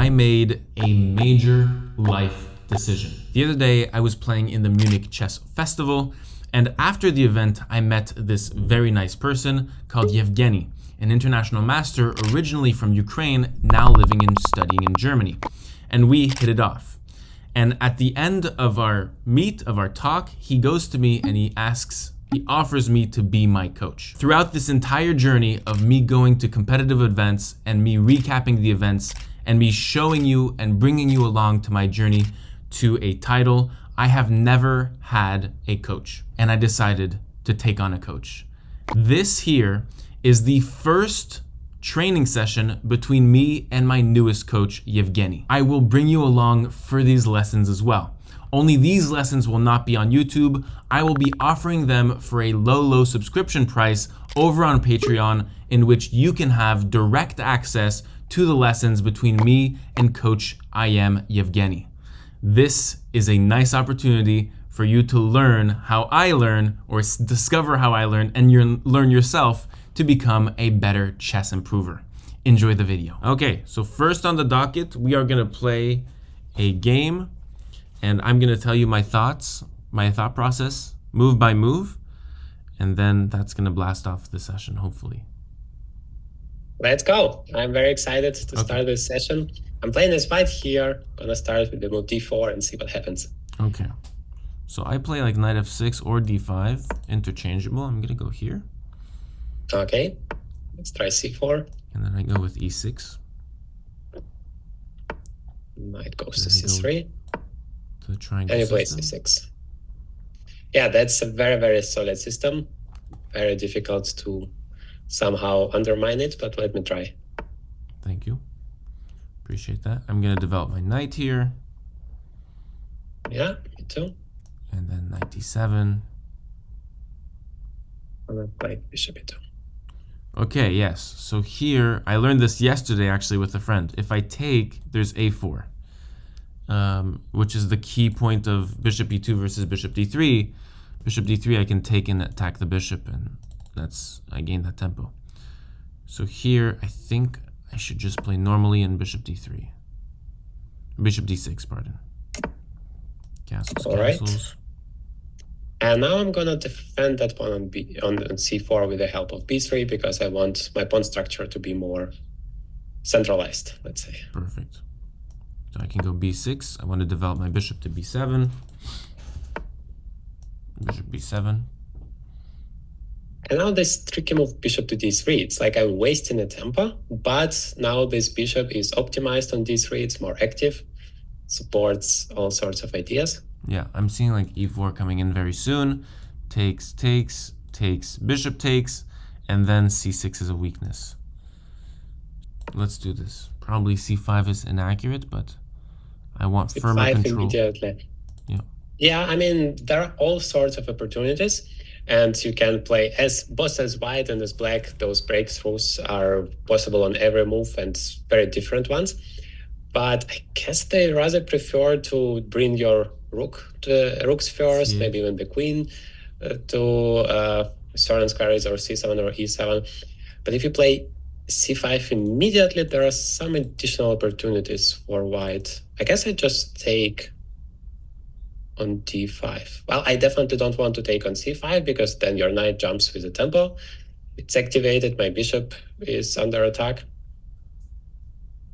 I made a major life decision. The other day, I was playing in the Munich Chess Festival, and after the event, I met this very nice person called Yevgeny, an international master originally from Ukraine, now living and studying in Germany. And we hit it off. And at the end of our talk, he goes to me and he offers me to be my coach. Throughout this entire journey of me going to competitive events and me recapping the events and me showing you and bringing you along to my journey to a title, I have never had a coach. And I decided to take on a coach. This here is the first training session between me and my newest coach, Yevgeny. I will bring you along for these lessons as well. Only these lessons will not be on YouTube. I will be offering them for a low subscription price over on Patreon, in which you can have direct access to the lessons between me and Coach I am Yevgeny. This is a nice opportunity for you to learn how I learn, or discover how I learn, and learn yourself to become a better chess improver. Enjoy the video. Okay, so first on the docket, we are gonna play a game, and I'm gonna tell you my thought process, move by move, and then that's gonna blast off the session, hopefully. Let's go. I'm very excited to start this session. I'm playing this fight here. Gonna start with the move d4 and see what happens. Okay, so I play like knight f6 or d5, interchangeable. I'm gonna go here. Okay, let's try c4. And then I go with e6. Knight goes to c3. To the triangle and you play system. c6. Yeah, that's a very solid system. Very difficult to somehow undermine it, but let me try. Thank you. Appreciate that. I'm going to develop my knight here. Yeah, me too. And then knight d7. And then play bishop e2. Okay, yes. So here, I learned this yesterday actually with a friend. If I take, there's a4, which is the key point of bishop e2 versus bishop d3. Bishop d3, I can take and attack the bishop, and I gain that tempo. So here, I think I should just play normally in bishop d3. Bishop d6, pardon. Castles, all right. castles. And now I'm gonna defend that pawn on c4 with the help of b3, because I want my pawn structure to be more centralized, let's say. Perfect. So I can go b6. I want to develop my bishop to b7. Bishop b7. And now this tricky move bishop to d3. It's like I'm wasting a tempo, but now this bishop is optimized on d3. It's more active, supports all sorts of ideas. Yeah, I'm seeing like e4 coming in very soon. Takes, bishop takes, and then c6 is a weakness. Let's do this. Probably c5 is inaccurate, but I want firmer control. Immediately. Yeah. Yeah, I mean, there are all sorts of opportunities, and you can play both as white and as black. Those breakthroughs are possible on every move, and very different ones. But I guess they rather prefer to bring your rooks first, maybe even the queen, to certain squares or c7 or e7. But if you play c5 immediately, there are some additional opportunities for white. I guess I just take on d5. Well, I definitely don't want to take on c5, because then your knight jumps with the tempo. It's activated, my bishop is under attack.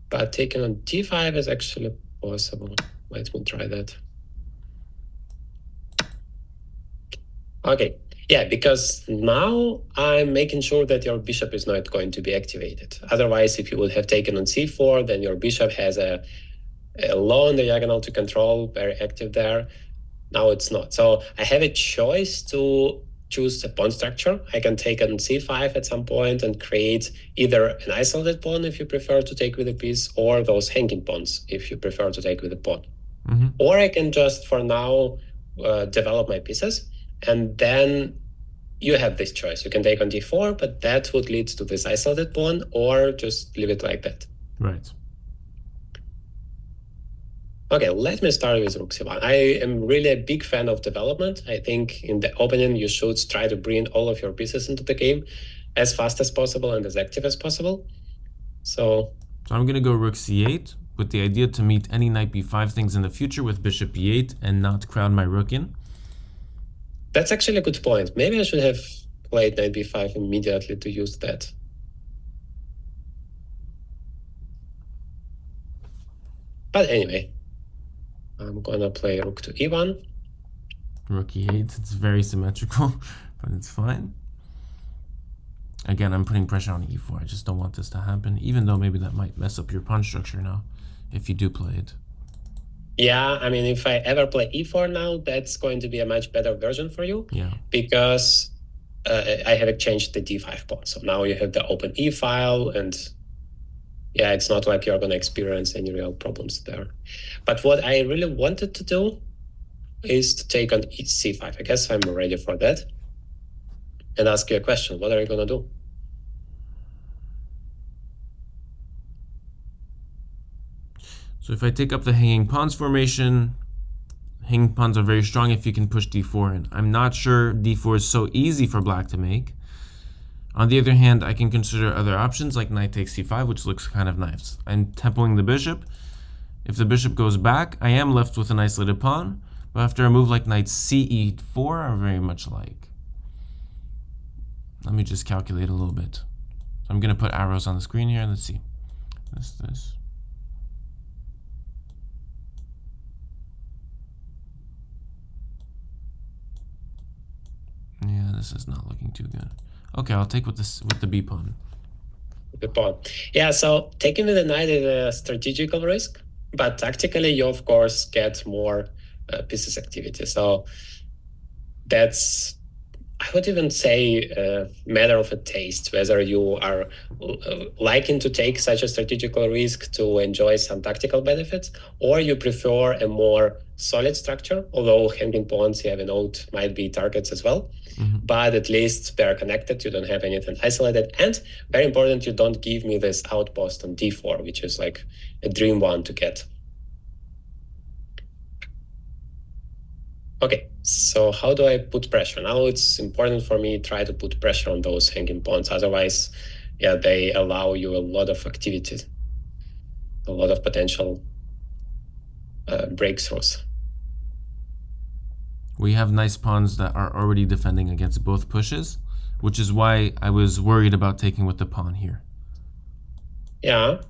But taking on d5 is actually possible. Let me try that. Okay, yeah, because now I'm making sure that your bishop is not going to be activated. Otherwise, if you would have taken on c4, then your bishop has a long diagonal to control, very active there. Now it's not. So I have a choice to choose a pawn structure. I can take on c5 at some point and create either an isolated pawn if you prefer to take with a piece, or those hanging pawns if you prefer to take with a pawn. Or I can just, for now, develop my pieces, and then you have this choice. You can take on d4, but that would lead to this isolated pawn, or just leave it like that. Right. Okay, let me start with rook c1. I am really a big fan of development. I think in the opening, you should try to bring all of your pieces into the game as fast as possible and as active as possible. So So I'm going to go rook c8 with the idea to meet any knight b5 things in the future with bishop b8 and not crowd my rook in. That's actually a good point. Maybe I should have played knight b5 immediately to use that. But anyway, I'm gonna play rook to e1. Rook e8, it's very symmetrical, but it's fine. Again, I'm putting pressure on e4. I just don't want this to happen, even though maybe that might mess up your pawn structure now, if you do play it. Yeah, I mean, if I ever play e4 now, that's going to be a much better version for you. Yeah. Because I have changed the d5 pawn. So now you have the open e file, and yeah, it's not like you're going to experience any real problems there. But what I really wanted to do is to take on c5. I guess I'm ready for that. And ask you a question. What are you going to do? So if I take up the hanging pawns formation, hanging pawns are very strong if you can push d4 in. I'm not sure d4 is so easy for black to make. On the other hand, I can consider other options like knight takes c5, which looks kind of nice. I'm tempoing the bishop. If the bishop goes back, I am left with an isolated pawn, but after a move like knight ce4 are very much like. Let me just calculate a little bit. So I'm going to put arrows on the screen here. Let's see. This. Yeah, this is not looking too good. Okay, I'll take with the b pawn. The pawn. Yeah, so taking with the knight is a strategical risk, but tactically you of course get more pieces activity. So that's, I would even say, a matter of a taste, whether you are liking to take such a strategical risk to enjoy some tactical benefits, or you prefer a more solid structure, although hanging pawns, you have a note, might be targets as well. But at least they're connected, you don't have anything isolated. And very important, you don't give me this outpost on d4, which is like a dream one to get. Okay, so how do I put pressure? Now it's important for me to try to put pressure on those hanging pawns. Otherwise, yeah, they allow you a lot of activity, a lot of potential breakthroughs. We have nice pawns that are already defending against both pushes, which is why I was worried about taking with the pawn here. Yeah.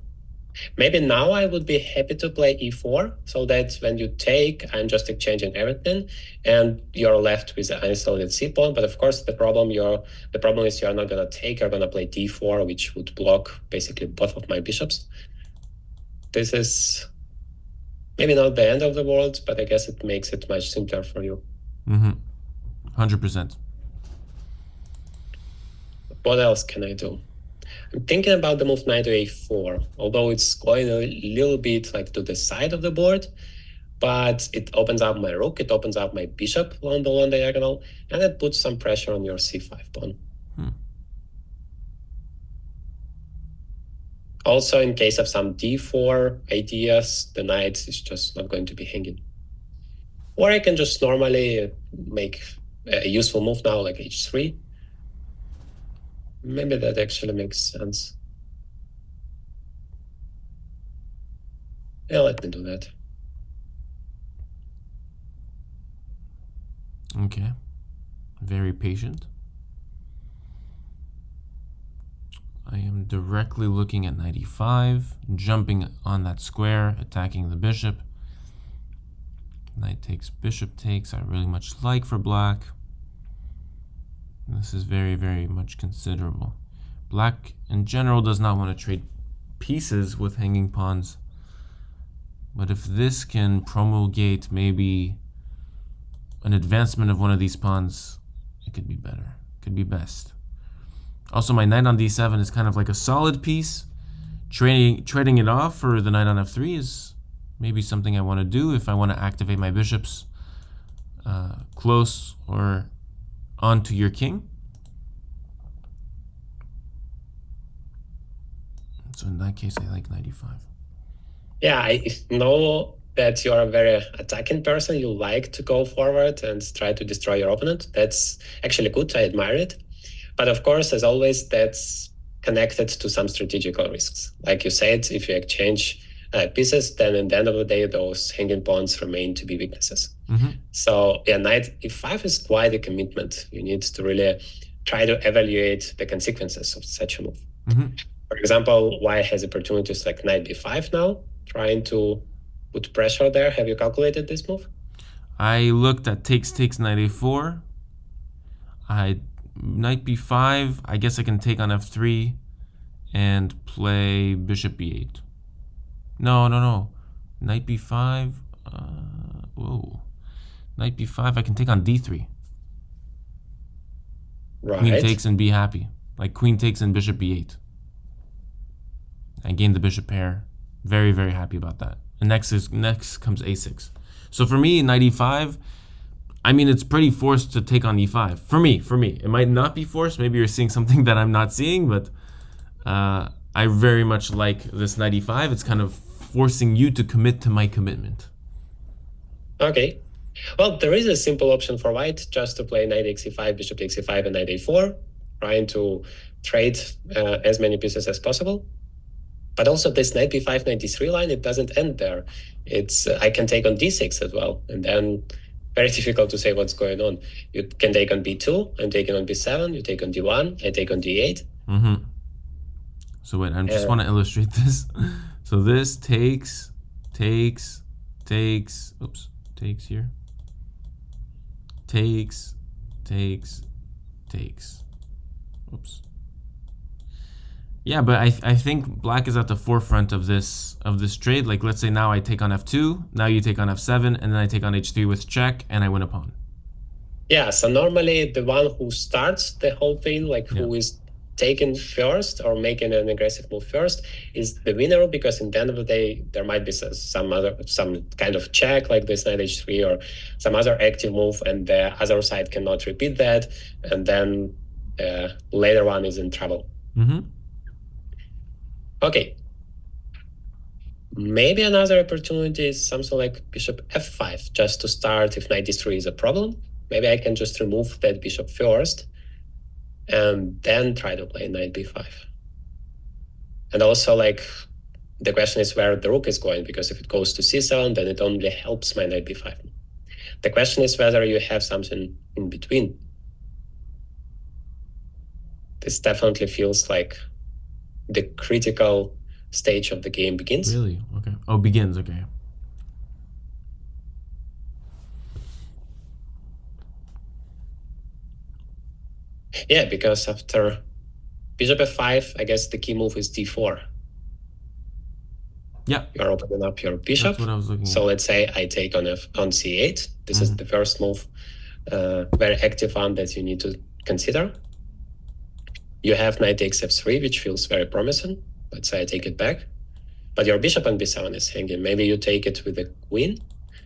Maybe now I would be happy to play e4, so that when you take, I'm just exchanging everything, and you're left with an isolated c pawn. But of course, the problem is you're not gonna take. You're gonna play d4, which would block basically both of my bishops. This is maybe not the end of the world, but I guess it makes it much simpler for you. 100%. What else can I do? I'm thinking about the move knight to a4, although it's going a little bit like to the side of the board, but it opens up my rook, it opens up my bishop along the long diagonal, and it puts some pressure on your c5 pawn. Also, in case of some d4 ideas, the knight is just not going to be hanging. Or I can just normally make a useful move now, like h3. Maybe that actually makes sense. Yeah, let me do that. Okay. Very patient. I am directly looking at knight e5, jumping on that square, attacking the bishop. Knight takes, bishop takes, I really much like for black. This is very, very much considerable. Black, in general, does not want to trade pieces with hanging pawns. But if this can promulgate maybe an advancement of one of these pawns, it could be better. It could be best. Also, my knight on d7 is kind of like a solid piece. Trading it off for the knight on f3 is maybe something I want to do if I want to activate my bishops close or onto your king. So in that case, I like knight e5. Yeah, I know that you are a very attacking person. You like to go forward and try to destroy your opponent. That's actually good. I admire it. But of course, as always, that's connected to some strategical risks. Like you said, if you exchange pieces, then at the end of the day, those hanging pawns remain to be weaknesses. So yeah, knight e5 is quite a commitment. You need to really try to evaluate the consequences of such a move. For example, white has opportunities like knight b5 now, trying to put pressure there. Have you calculated this move? I looked at takes knight a4. Knight b5. I guess I can take on f3 and play bishop b8. No. Knight b5. Whoa. Knight b5. I can take on d3. Right. Queen takes and be happy. Like queen takes and bishop b8. I gained the bishop pair. Very, very happy about that. And next comes a6. So for me, knight e5, I mean, it's pretty forced to take on e5. For me. It might not be forced. Maybe you're seeing something that I'm not seeing, but I very much like this knight e5. It's kind of forcing you to commit to my commitment. Okay. Well, there is a simple option for white, just to play knight xe5, bishop takes e5, and knight a4, trying to trade as many pieces as possible. But also this knight b5, knight d3 line, it doesn't end there. It's I can take on d6 as well, and then very difficult to say what's going on. You can take on b2, I'm taking on b7, you take on d1, I take on d8. So wait, I just want to illustrate this. So this takes here. Takes. Oops. Yeah, but I think black is at the forefront of this trade. Like, let's say now I take on f2, now you take on f7, and then I take on h3 with check, and I win a pawn. Yeah, so normally the one who starts the whole thing, like who is taken first or making an aggressive move first, is the winner, because in the end of the day, there might be some kind of check like this knight h3 or some other active move, and the other side cannot repeat that, and then later one is in trouble. Okay. Maybe another opportunity is something like bishop f5, just to start if knight d3 is a problem. Maybe I can just remove that bishop first and then try to play knight b5. And also, like, the question is where the rook is going, because if it goes to c7, then it only helps my knight b5. The question is whether you have something in between. This definitely feels like the critical stage of the game begins. Really? Okay. Oh, begins. Okay. Yeah, because after bishop f5, I guess the key move is d4. Yeah. You're opening up your bishop. That's what I was looking so at. let's say I take on c8. This is the first move, very active one that you need to consider. You have knight takes f3, which feels very promising. Let's say I take it back. But your bishop on b7 is hanging. Maybe you take it with the queen.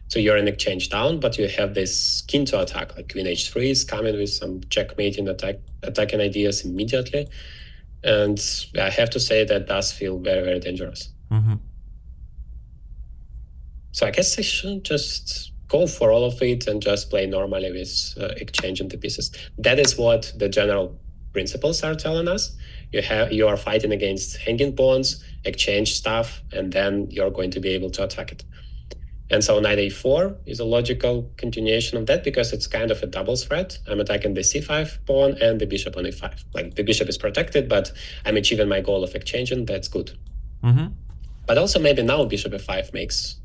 So you're in exchange down, but you have this king to attack, like queen h3 is coming with some checkmating attacking ideas immediately. And I have to say that does feel very, very dangerous. So I guess I should just go for all of it and just play normally with exchanging the pieces. That is what the general principles are telling us. You are fighting against hanging pawns, exchange stuff, and then you're going to be able to attack it. And so knight a4 is a logical continuation of that, because it's kind of a double threat. I'm attacking the c5 pawn and the bishop on a5. Like, the bishop is protected, but I'm achieving my goal of exchanging. That's good. But also maybe now bishop f5 makes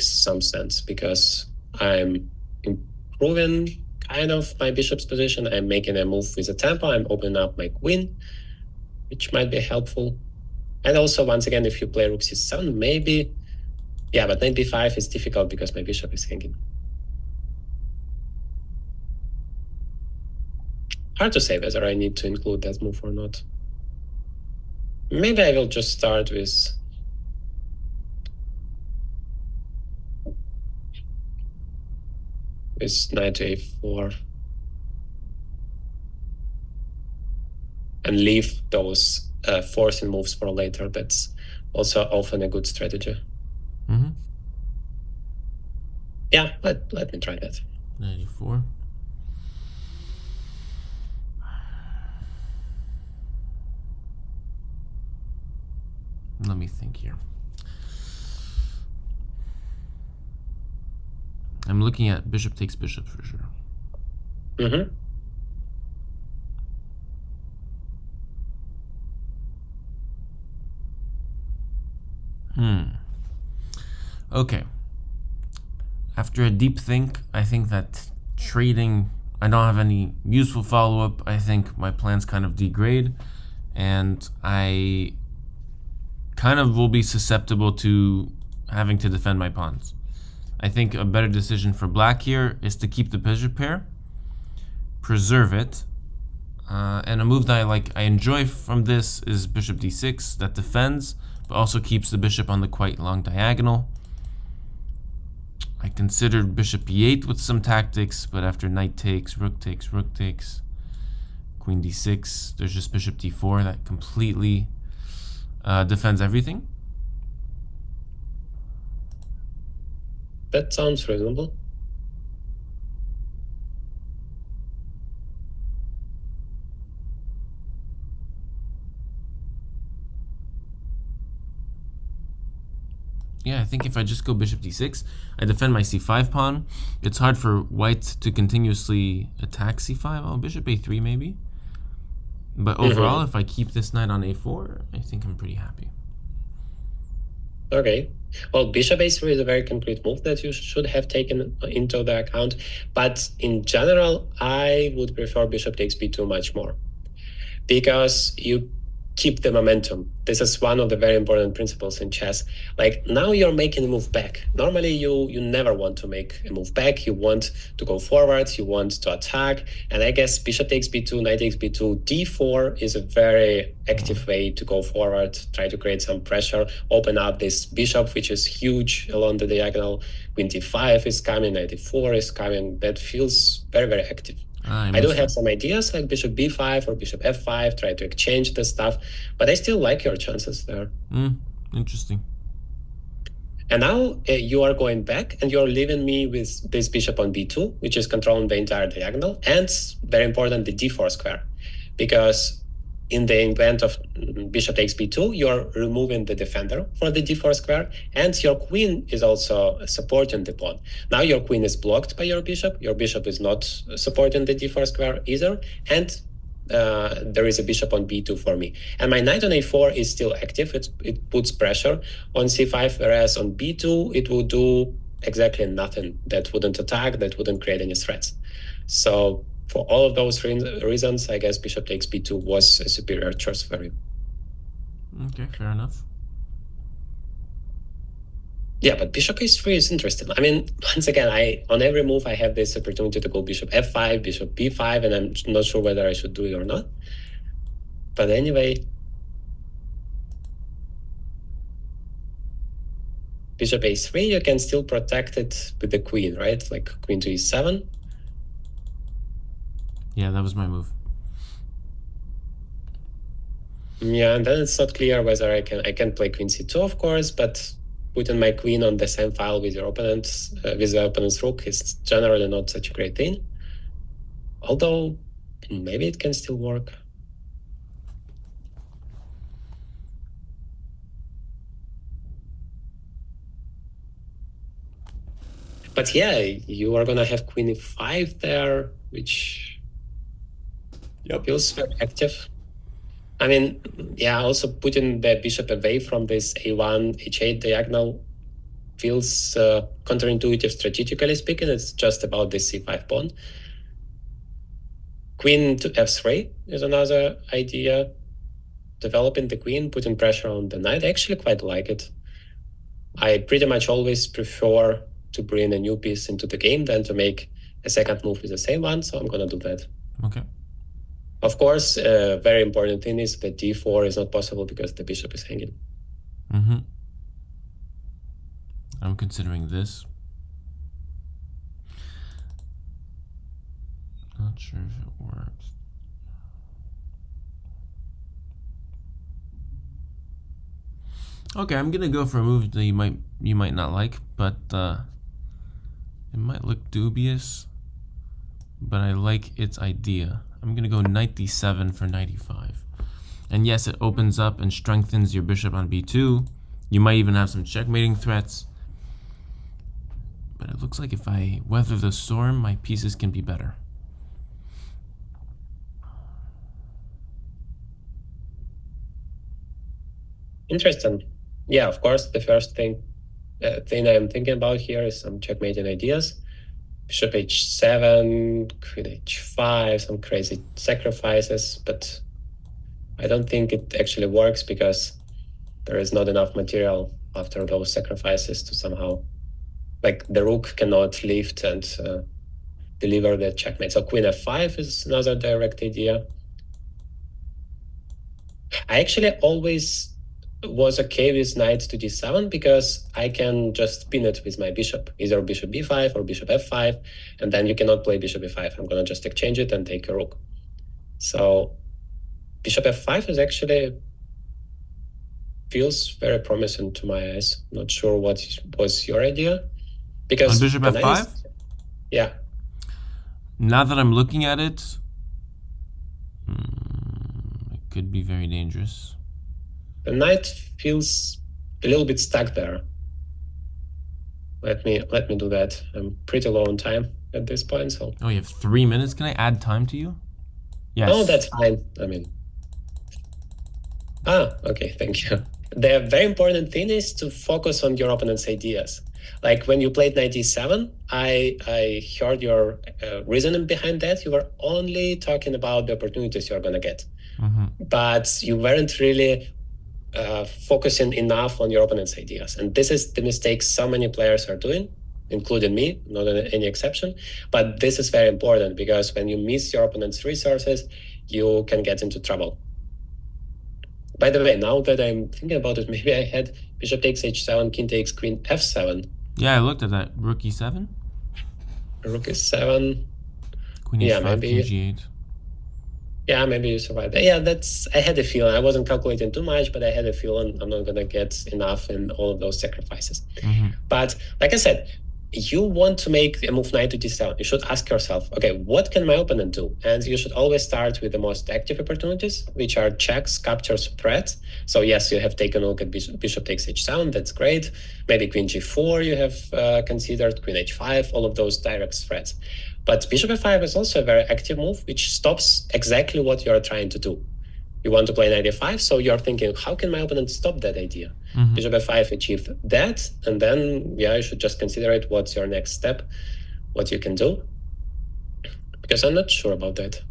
some sense, because I'm improving kind of my bishop's position. I'm making a move with a tempo. I'm opening up my queen, which might be helpful. And also, once again, if you play rook c7, maybe... Yeah, but knight b5 is difficult because my bishop is hanging. Hard to say whether I need to include that move or not. Maybe I will just start with... knight to a4. And leave those forcing moves for later. That's also often a good strategy. Yeah, let me try that. 94. let me think here. I'm looking at bishop takes bishop for sure. Mm-hmm. Okay. After a deep think, I think that trading, I don't have any useful follow-up. I think my plans kind of degrade, and I kind of will be susceptible to having to defend my pawns. I think a better decision for black here is to keep the bishop pair, preserve it, and a move that I enjoy from this is bishop d6 that defends, but also keeps the bishop on the quite long diagonal. I considered bishop e8 with some tactics, but after knight takes, rook takes, queen d6, there's just bishop d4 that completely defends everything. That sounds reasonable. Yeah, I think if I just go bishop d6, I defend my c5 pawn. It's hard for white to continuously attack c5. Oh, bishop a3 maybe. But overall, if I keep this knight on a4, I think I'm pretty happy. Okay. Well, bishop a3 is a very concrete move that you should have taken into the account. But in general, I would prefer bishop takes b2 much more, because you keep the momentum. This is one of the very important principles in chess. Like, now you're making a move back. Normally you never want to make a move back. You want to go forward, you want to attack. And I guess bishop takes b2, knight takes b2, d4 is a very active way to go forward, try to create some pressure, open up this bishop, which is huge along the diagonal. Queen d5 is coming, knight d4 is coming. That feels very, very active. I do have some ideas like bishop b5 or bishop f5, try to exchange the stuff, but I still like your chances there. Interesting. And now you are going back and you're leaving me with this bishop on b2, which is controlling the entire diagonal, and very important, the d4 square, because in the event of bishop takes b2, you're removing the defender for the d4 square, and your queen is also supporting the pawn. Now your queen is blocked by your bishop is not supporting the d4 square either, and there is a bishop on b2 for me. And my knight on a4 is still active. It puts pressure on c5, whereas on b2, it will do exactly nothing. That wouldn't attack, that wouldn't create any threats. So for all of those reasons, I guess bishop takes b2 was a superior choice for you. Okay, fair enough. Yeah, but bishop a3 is interesting. I mean, once again, on every move, I have this opportunity to go bishop f5, bishop b5, and I'm not sure whether I should do it or not. But anyway, bishop a3, you can still protect it with the queen, right? Like queen to e7. Yeah, that was my move. Yeah, and then it's not clear whether I can play queen c2, of course, but putting my queen on the same file with your opponent's with the opponent's rook is generally not such a great thing. Although maybe it can still work. But yeah, you are gonna have queen e5 there, which feels very active. I mean, yeah, also putting the bishop away from this a1, h8 diagonal feels counterintuitive strategically speaking. It's just about this c5 pawn. Queen to f3 is another idea. Developing the queen, putting pressure on the knight. I actually quite like it. I pretty much always prefer to bring a new piece into the game than to make a second move with the same one, so I'm going to do that. Okay. Of course, a very important thing is that d4 is not possible because the bishop is hanging. I'm considering this. Not sure if it works. Okay, I'm gonna go for a move that you might not like, but it might look dubious, but I like its idea. I'm gonna go knight d7 for knight e5. And yes, it opens up and strengthens your bishop on b2. You might even have some checkmating threats. But it looks like if I weather the storm, my pieces can be better. Interesting. Yeah, of course, the first thing I'm thinking about here is some checkmating ideas. Bishop h7, queen h5, some crazy sacrifices, but I don't think it actually works because there is not enough material after those sacrifices to somehow, like the rook cannot lift and deliver the checkmate. So queen f5 is another direct idea. I actually always was okay with knight to d7 because I can just pin it with my bishop, either bishop b5 or bishop f5, and then you cannot play bishop b5. I'm gonna just exchange it and take a rook. So bishop f5 is actually feels very promising to my eyes. Not sure what was your idea, because on bishop f5? Yeah. Now that I'm looking at it, it could be very dangerous. The knight feels a little bit stuck there. Let me do that. I'm pretty low on time at this point, so. Oh, you have 3 minutes. Can I add time to you? Yes. Oh, that's fine. I mean. Okay, thank you. The very important thing is to focus on your opponent's ideas. Like when you played knight d7, I heard your reasoning behind that. You were only talking about the opportunities you're gonna get, but you weren't really focusing enough on your opponent's ideas. And this is the mistake so many players are doing, including me, not any exception. But this is very important because when you miss your opponent's resources, you can get into trouble. By the way, now that I'm thinking about it, maybe I had bishop takes h7, king takes queen f7. Yeah, I looked at that. Rook e7? Rook e7. Queen h5, king g8. Yeah, maybe you survived. Yeah, I had a feeling. I wasn't calculating too much, but I had a feeling I'm not going to get enough in all of those sacrifices. But like I said, you want to make a move knight to d7. You should ask yourself, okay, what can my opponent do? And you should always start with the most active opportunities, which are checks, captures, threats. So yes, you have taken a look at bishop takes h7. That's great. Maybe queen g4 you have considered, queen h5, all of those direct threats. But bishop f5 is also a very active move, which stops exactly what you're trying to do. You want to play knight e5, so you're thinking, how can my opponent stop that idea? Bishop f5 achieved that, and then, yeah, you should just consider it. What's your next step? What you can do? Because I'm not sure about that.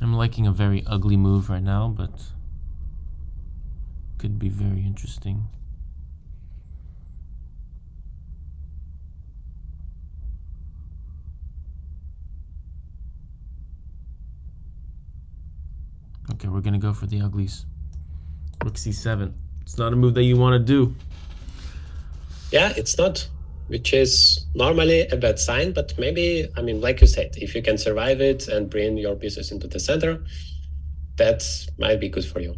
I'm liking a very ugly move right now, but could be very interesting. Okay, we're gonna go for the uglies. Rook c7. It's not a move that you want to do. Yeah, it's not, which is normally a bad sign, but maybe, I mean, like you said, if you can survive it and bring your pieces into the center, that might be good for you.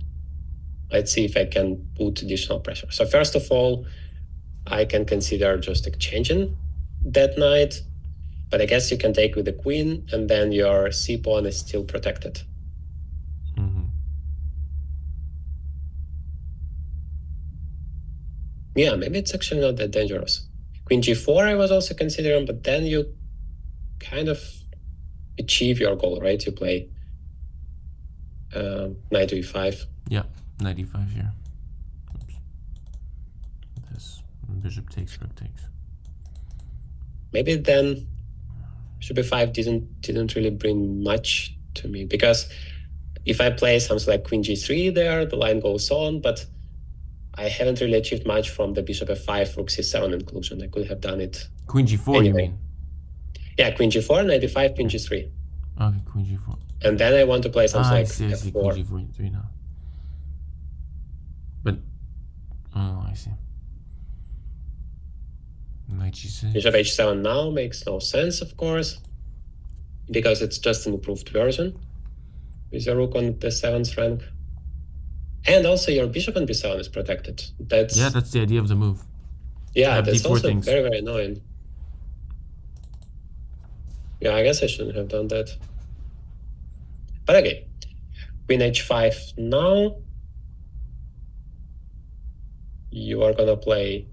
Let's see if I can put additional pressure. So first of all, I can consider just exchanging that knight, but I guess you can take with the queen, and then your c pawn is still protected. Yeah, maybe it's actually not that dangerous. Queen g4 I was also considering, but then you kind of achieve your goal, right? You play knight to e5. Yeah, knight e5 here. Oops. This bishop takes, rook takes. Maybe then bishop e5 didn't really bring much to me, because if I play something like queen g3 there, the line goes on, but I haven't really achieved much from the bishop f5, rook c7 inclusion. I could have done it. Queen g4, anyway. You mean? Yeah, queen g4, knight e5, queen g3. Okay, queen g4. And then I want to play something like I see, queen g4 3 now. But, oh, I see. Knight g6. Bishop h7 now makes no sense, of course, because it's just an improved version with your rook on the 7th rank. And also your bishop on b7 is protected. That's the idea of the move. Yeah, that's also very, very annoying. Yeah, I guess I shouldn't have done that. But okay. Queen h5 now. You are gonna play,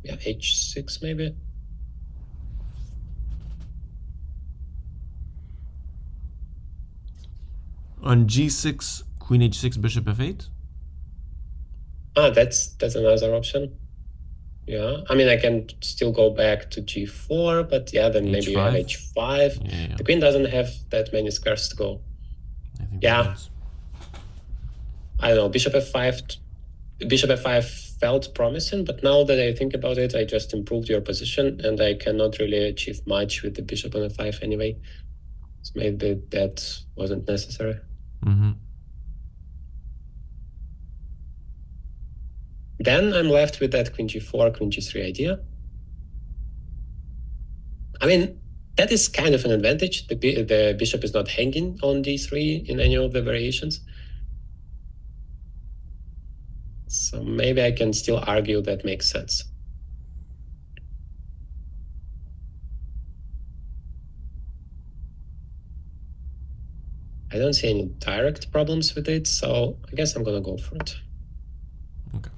yeah, h6 maybe. On g6, queen h6, bishop f8. Ah, that's another option. Yeah, I mean, I can still go back to g4, but yeah, then maybe you have H5? h5. Yeah. The queen doesn't have that many squares to go. I think Yeah. that wins. I don't know, bishop f5 felt promising, but now that I think about it, I just improved your position, and I cannot really achieve much with the bishop on f5 anyway. So maybe that wasn't necessary. Then I'm left with that queen g4, queen g3 idea. I mean, that is kind of an advantage. The bishop is not hanging on d3 in any of the variations. So maybe I can still argue that makes sense. I don't see any direct problems with it, so I guess I'm gonna go for it. Okay.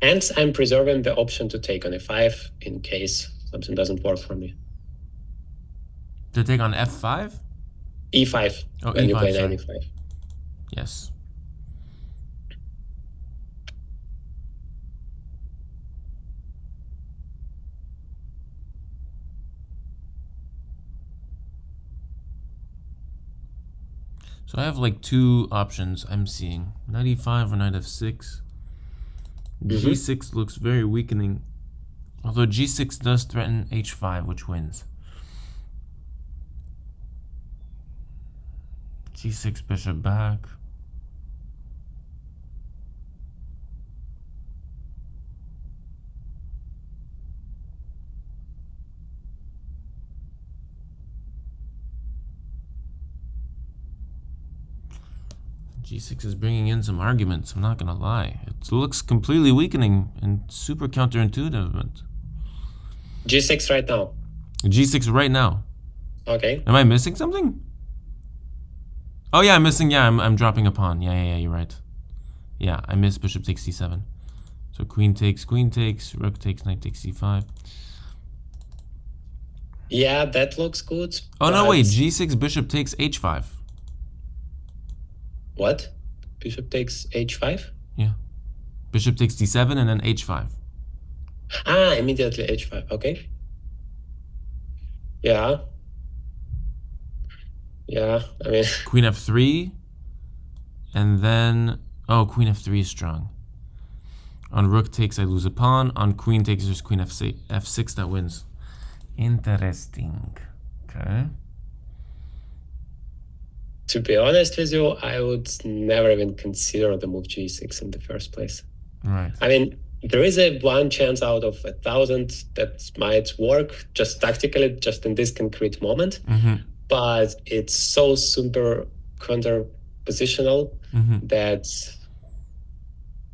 And I'm preserving the option to take on a5 in case something doesn't work for me. To take on f5? e5, Oh, when e5, you play sorry. knight e5. Yes. So I have like two options I'm seeing. Knight e5 or knight f6. G6 looks very weakening. Although g6 does threaten h5, which wins. g6 bishop back. g6 is bringing in some arguments, I'm not gonna lie. It looks completely weakening and super counterintuitive, but... g6 right now. g6 right now. Okay. Am I missing something? Oh yeah, I'm missing, yeah, I'm dropping a pawn. Yeah, you're right. Yeah, I missed bishop takes c7. So queen takes, rook takes, knight takes c5. Yeah, that looks good. Oh no, wait, g6 bishop takes h5. What? Bishop takes h5? Yeah. Bishop takes d7 and then h5. Ah, immediately h5, okay. Yeah. Yeah, I mean... Queen f3, and then... Oh, queen f3 is strong. On rook takes, I lose a pawn. On queen takes, there's queen f6 that wins. Interesting. Okay. To be honest with you, I would never even consider the move g6 in the first place. Right. I mean, there is a 1 chance out of 1,000 that might work just tactically, just in this concrete moment. But it's so super counter positional that,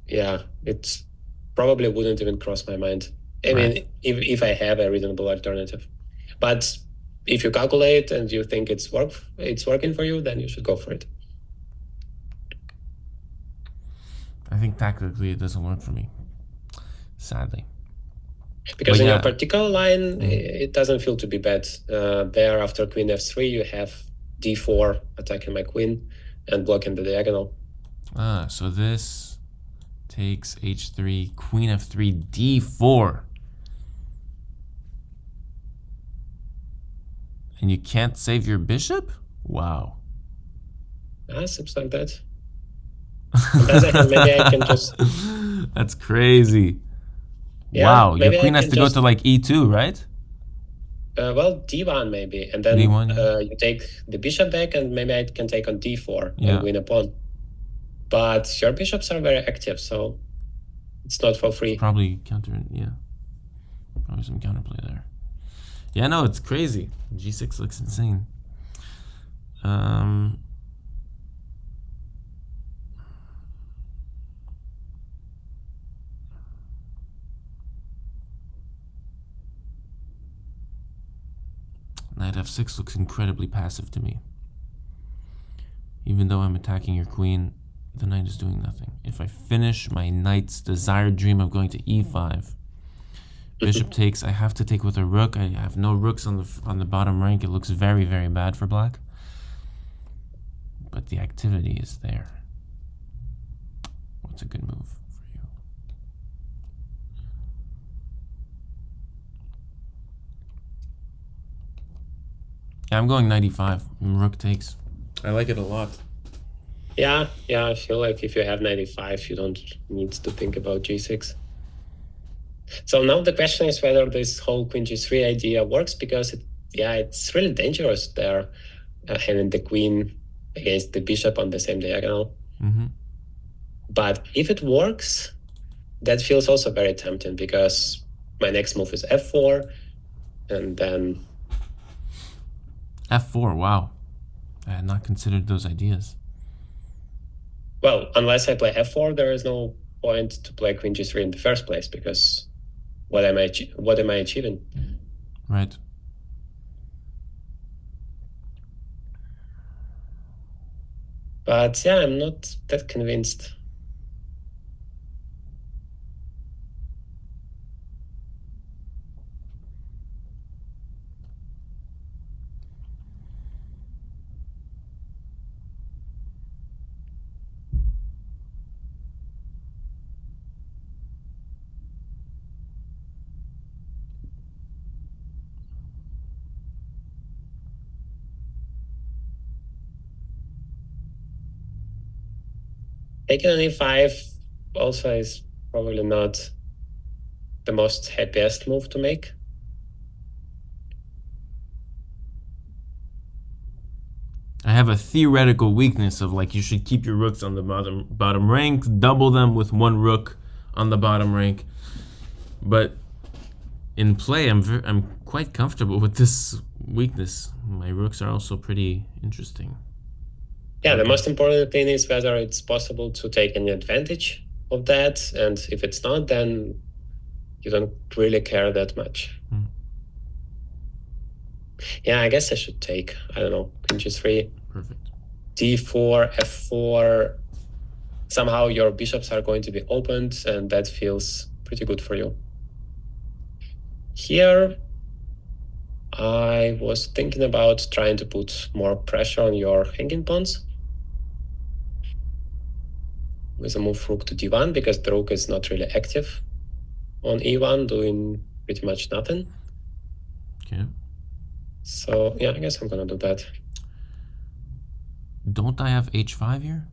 yeah, it probably wouldn't even cross my mind. I mean, if I have a reasonable alternative. But if you calculate and you think it's working for you, then you should go for it. I think tactically it doesn't work for me, sadly. Because in your particular line, it doesn't feel to be bad. There, after queen f3, you have d4 attacking my queen and blocking the diagonal. Ah, so this takes h3, queen f3, d4. And you can't save your bishop? Wow. Seems like that. On the other hand, maybe I can just... That's crazy. Yeah, wow, your queen has to go to like e2, right? Well, d1 maybe, and then d1, yeah. you take the bishop back, and maybe I can take on d4 Yeah. and win a pawn. But your bishops are very active, so it's not for free. It's probably probably some counterplay there. Yeah, no, it's crazy. G6 looks insane. Knight f6 looks incredibly passive to me. Even though I'm attacking your queen, the knight is doing nothing. If I finish my knight's desired dream of going to e5, bishop takes, I have to take with a rook. I have no rooks on the bottom rank. It looks very, very bad for black. But the activity is there. What's a good move for you? Yeah, I'm going 95. Rook takes. I like it a lot. Yeah, I feel like if you have 95, you don't need to think about g6. So now the question is whether this whole queen g3 idea works, because it's really dangerous there, having the queen against the bishop on the same diagonal. But if it works, that feels also very tempting, because my next move is f4, and then f4, wow. I had not considered those ideas. Well, unless I play f4, there is no point to play queen g3 in the first place, because what am I achieving? Right. But yeah, I'm not that convinced. Taking on e5 also is probably not the most happiest move to make. I have a theoretical weakness of like you should keep your rooks on the bottom rank, double them with one rook on the bottom rank. But in play, I'm quite comfortable with this weakness. My rooks are also pretty interesting. Yeah, the most important thing is whether it's possible to take any advantage of that, and if it's not, then you don't really care that much. Yeah, I guess I should take, I don't know, queen g3. Perfect. d4, f4. Somehow your bishops are going to be opened, and that feels pretty good for you. Here, I was thinking about trying to put more pressure on your hanging pawns with a move rook to d1, because the rook is not really active on e1, doing pretty much nothing. Okay. So yeah, I guess I'm gonna do that. Don't I have h5 here?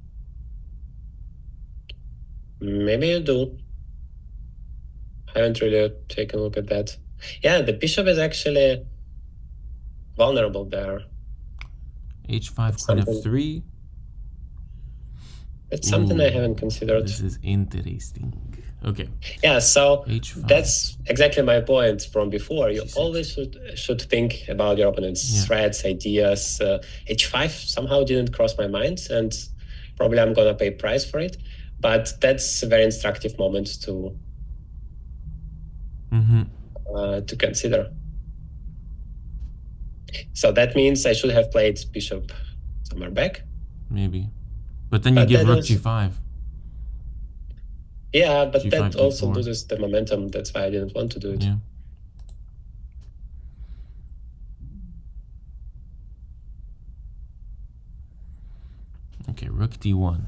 Maybe you do. I haven't really taken a look at that. Yeah, the bishop is actually vulnerable there. h5, queen f3. It's something I haven't considered. This is interesting. Okay. Yeah, so h5. that's exactly my point from before. You always should think about your opponent's threats, ideas. h5 somehow didn't cross my mind, and probably I'm gonna pay price for it. But that's a very instructive moment to consider. So that means I should have played bishop somewhere back. Maybe. But then you give rook g5. Yeah, but G5, that also D4. loses the momentum. That's why I didn't want to do it. Yeah. Okay, rook d1.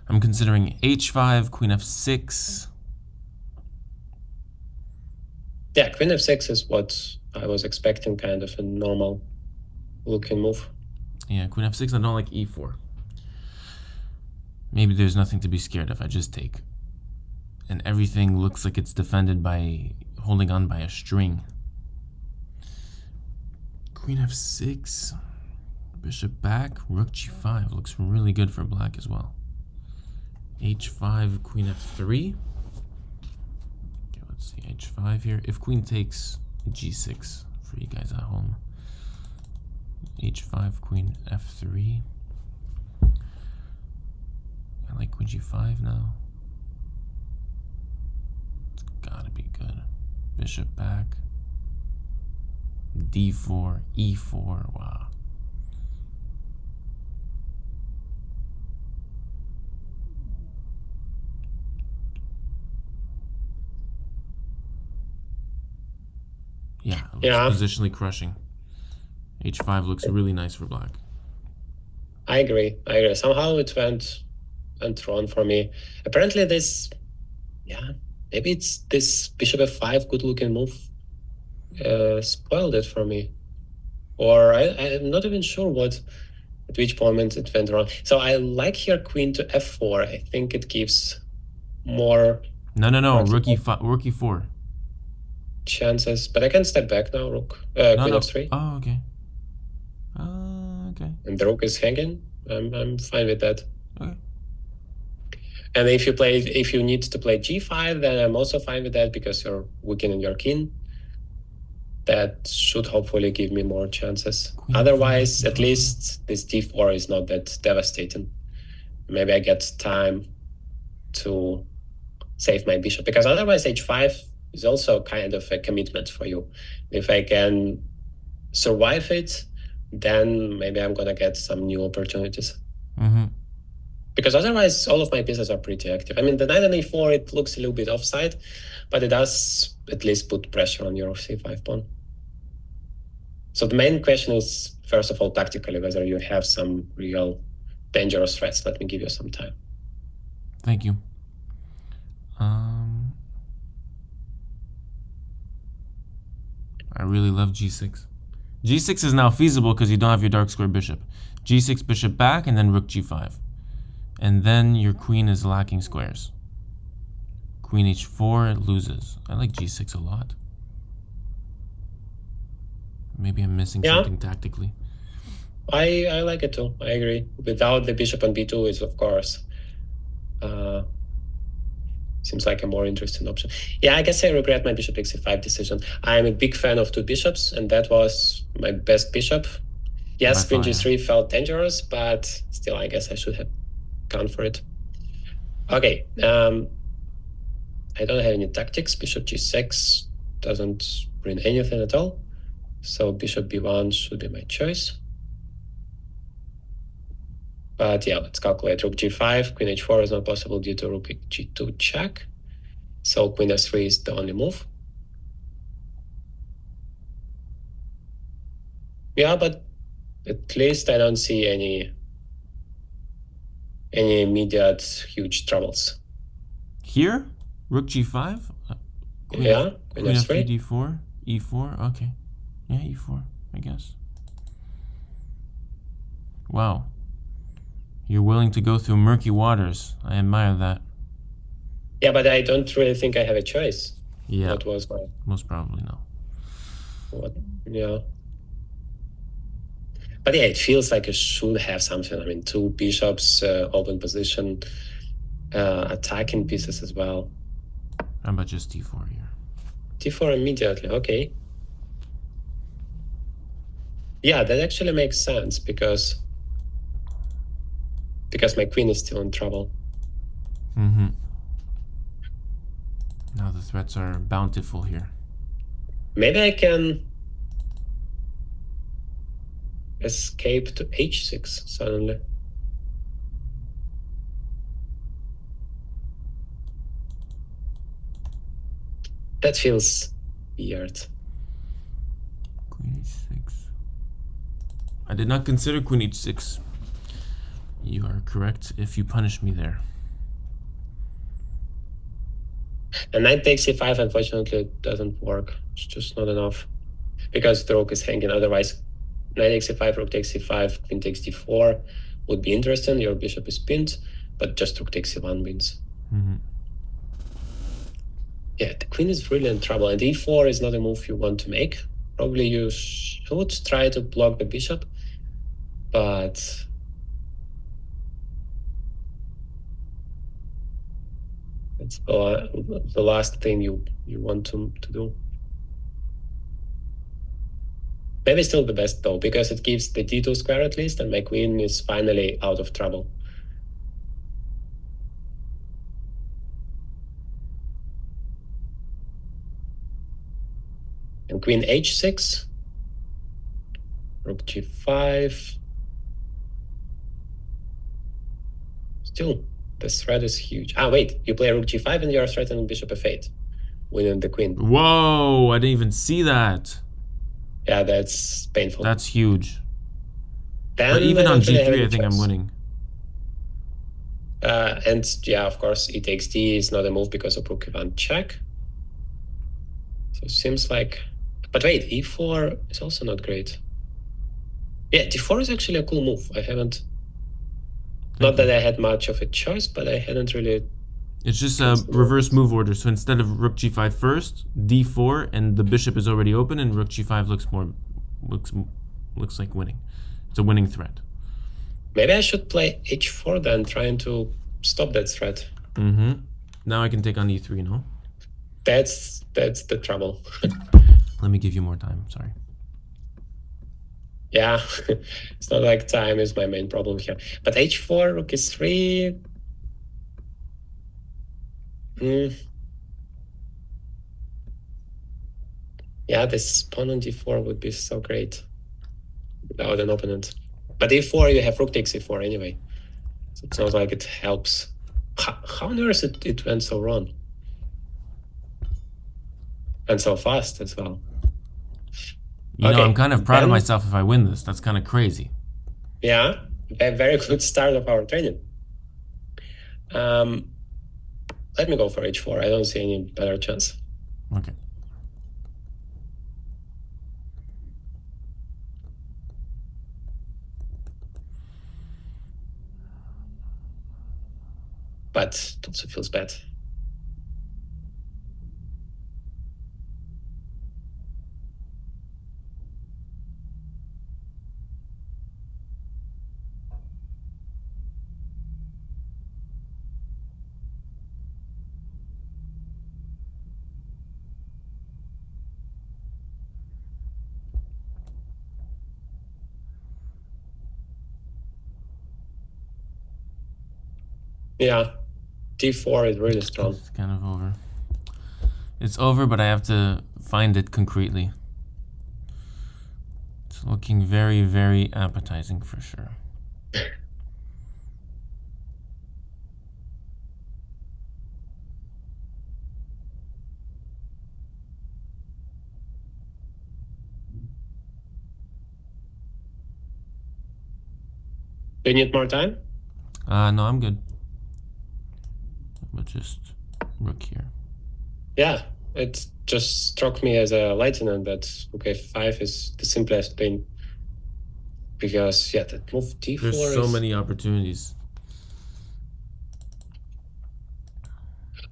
I'm considering h5, queen f6. Yeah, queen f6 is what I was expecting, kind of a normal looking move. Yeah, queen f6, I don't like e4. Maybe there's nothing to be scared of, I just take. And everything looks like it's defended by holding on by a string. Queen f6, bishop back, rook g5 looks really good for black as well. h5, queen f3. Okay, let's see, h5 here. If queen takes, g6 for you guys at home. H5, queen F3. I like queen G5 now. It's gotta be good. Bishop back. D4, E4, wow. Yeah, it looks positionally crushing. H5 looks really nice for black. I agree. Somehow it went wrong for me. Apparently this, maybe it's this bishop f5 good looking move spoiled it for me. Or I'm not even sure at which moment it went wrong. So I like here queen to f4. I think it gives more. No, rook e4. Chances, but I can step back now, rook, queen f3. Oh, okay. Okay. And the rook is hanging. I'm fine with that. Okay. And if you need to play g5, then I'm also fine with that because you're weakening your king. That should hopefully give me more chances. Queen Otherwise, at least this d4 is not that devastating. Maybe I get time to save my bishop, because otherwise h5 is also kind of a commitment for you. If I can survive it, then maybe I'm gonna get some new opportunities. Because otherwise all of my pieces are pretty active. I mean, the knight on e4, it looks a little bit offside, but it does at least put pressure on your c5 pawn. So the main question is, first of all, tactically, whether you have some real dangerous threats. Let me give you some time. Thank you. I really love g6. G6 is now feasible because you don't have your dark square bishop. G6 bishop back, and then rook g5. And then your queen is lacking squares. Queen h4, it loses. I like g6 a lot. Maybe I'm missing something tactically. I like it too. I agree. Without the bishop on b2 is, of course, seems like a more interesting option. Yeah, I guess I regret my bishop takes e5 decision. I'm a big fan of two bishops, and that was my best bishop. Yes, queen g3 felt dangerous, but still, I guess I should have gone for it. Okay, I don't have any tactics. Bishop g6 doesn't bring anything at all. So bishop b1 should be my choice. But yeah, let's calculate. Rook g5, queen h4 is not possible due to rook g2 check. So queen f3 is the only move. Yeah, but at least I don't see any immediate huge troubles. Here? Rook g5? Queen f3, d4, e4, okay. Yeah, e4, I guess. Wow. You're willing to go through murky waters. I admire that. Yeah, but I don't really think I have a choice. Yeah. What was my... Most probably no. Yeah. But yeah, it feels like you should have something. I mean, two bishops, open position, attacking pieces as well. How about just d4 here? d4 immediately, okay. Yeah, that actually makes sense because my queen is still in trouble. Now the threats are bountiful here. Maybe I can escape to h6 suddenly. That feels weird. Queen h6. I did not consider queen h6. You are correct if you punish me there. And knight takes c5, unfortunately, it doesn't work. It's just not enough. Because the rook is hanging. Otherwise, knight takes c5, rook takes c5, queen takes d4 would be interesting. Your bishop is pinned, but just rook takes c1 wins. Yeah, the queen is really in trouble. And e4 is not a move you want to make. Probably you should try to block the bishop, but it's the last thing you want to do. Maybe still the best though, because it gives the d2 square at least, and my queen is finally out of trouble. And queen h6, rook g5. Still, the threat is huge. Ah, wait, you play rook g5 and you are threatening bishop f8, winning the queen. Whoa, I didn't even see that. Yeah, that's painful. That's huge. Then But even I on don't really have g3, any I think I'm choice. winning. And yeah, of course, e takes d is not a move because of rook e1 check. So it seems like... But wait, e4 is also not great. Yeah, d4 is actually a cool move. I haven't... Not that I had much of a choice, but I hadn't really... It's just a reverse move order. So instead of rook g5 first, d4, and the bishop is already open, and rook g5 looks like winning. It's a winning threat. Maybe I should play h4 then, trying to stop that threat. Mm-hmm. Now I can take on e3, no? That's the trouble. Let me give you more time, sorry. Yeah, it's not like time is my main problem here. But h4, rook e3... Yeah, this pawn on d4 would be so great without an opponent. But e4, you have rook takes e4 anyway. So it sounds like it helps. How on earth it went so wrong? And so fast as well. You know, I'm kind of proud of myself if I win this. That's kind of crazy. Yeah, a very good start of our training. Let me go for h4. I don't see any better chance. Okay. But it also feels bad. Yeah, d4 is really strong. It's kind of over. It's over, but I have to find it concretely. It's looking very, very appetizing for sure. Do you need more time? No, I'm good. But just rook here. Yeah, it just struck me as a lieutenant that rook f5 is the simplest thing. Because, yeah, that move d4 There's so many opportunities.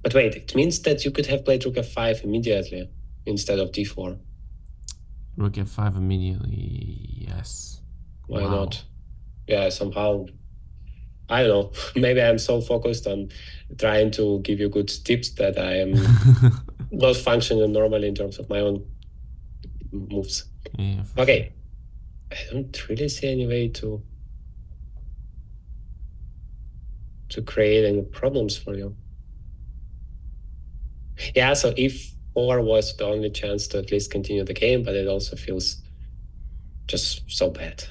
But wait, it means that you could have played rook f5 immediately instead of d4. Rook f5 immediately, yes. Why not? Yeah, somehow, I don't know. Maybe I'm so focused on trying to give you good tips that I am not functioning normally in terms of my own moves. Yeah, okay. Sure. I don't really see any way to create any problems for you. Yeah, so e4 was the only chance to at least continue the game, but it also feels just so bad.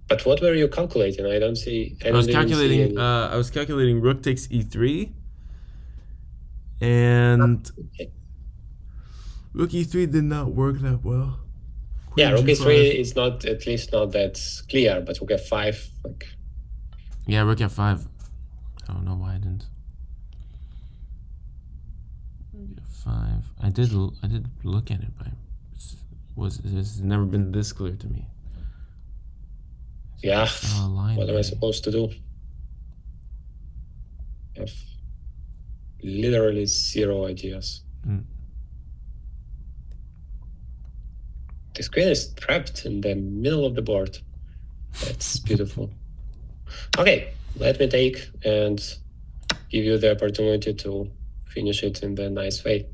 But what were you calculating? I don't see. I was calculating. I was calculating rook takes e3, and rook e3 did not work that well. Yeah, rook e3 is not, at least not that clear, but rook f5, like... Yeah, rook f5. I don't know why I didn't. Rook f5. I did look at it, but it's never been this clear to me. Yeah, what am I supposed to do? I have literally zero ideas. This queen is trapped in the middle of the board. That's beautiful. Okay, let me take and give you the opportunity to finish it in the nice way.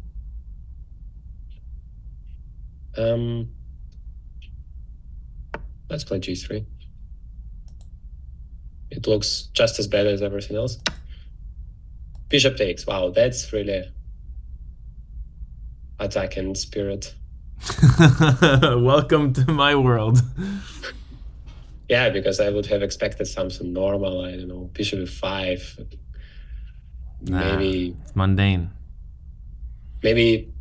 Let's play g3. It looks just as bad as everything else. Bishop takes. Wow, that's really attacking spirit. Welcome to my world. Yeah, because I would have expected something normal. I don't know, bishop f5. Maybe it's mundane. Maybe,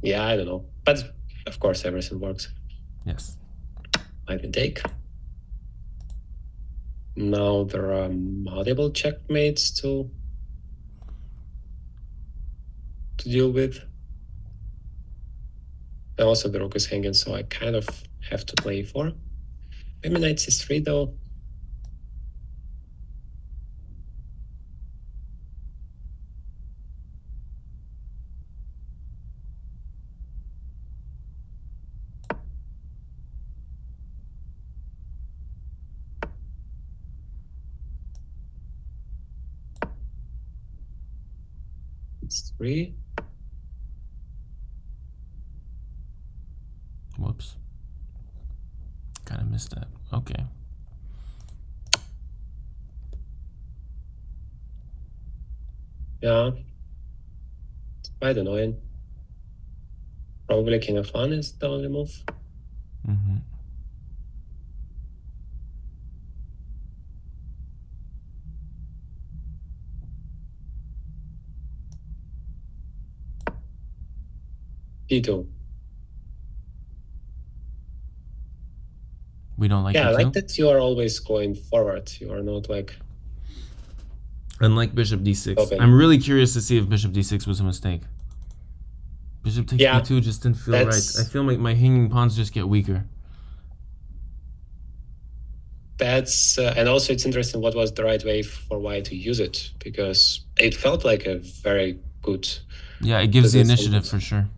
yeah, I don't know. But of course, everything works. Yes. I can take. Now there are multiple checkmates to deal with. And also the rook is hanging, so I kind of have to play e4. Maybe knight c3 though. It's 3. Whoops. Kind of missed that. Okay. Yeah. It's quite annoying. Probably king f1 is the only move. Mm-hmm. d2. We don't like Yeah, I e2? like that you are always going forward. You are not like... Unlike bishop d6. Open. I'm really curious to see if bishop d6 was a mistake. Bishop takes b2 just didn't feel right. I feel like my hanging pawns just get weaker. That's and also it's interesting what was the right way for white to use it, because it felt like a very good... Yeah, it gives the initiative for sure.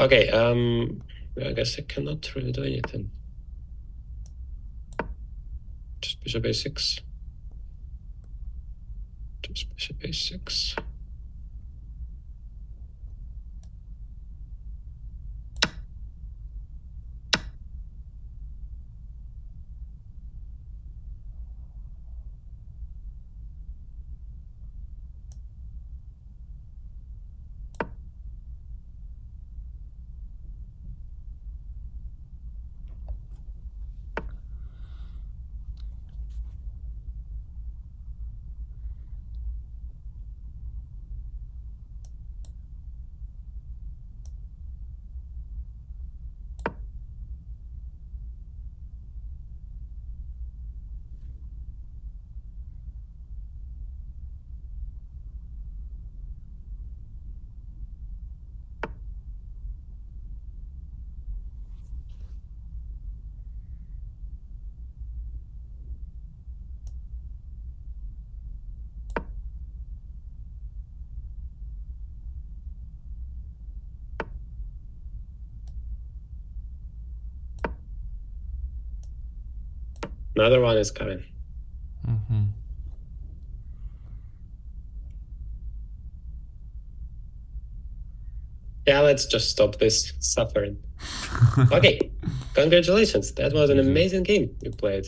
Okay, I guess I cannot really do anything. Just bishop a6. Just bishop a6. Another one is coming. Mm-hmm. Yeah, let's just stop this suffering. Okay, congratulations. That was an amazing game you played.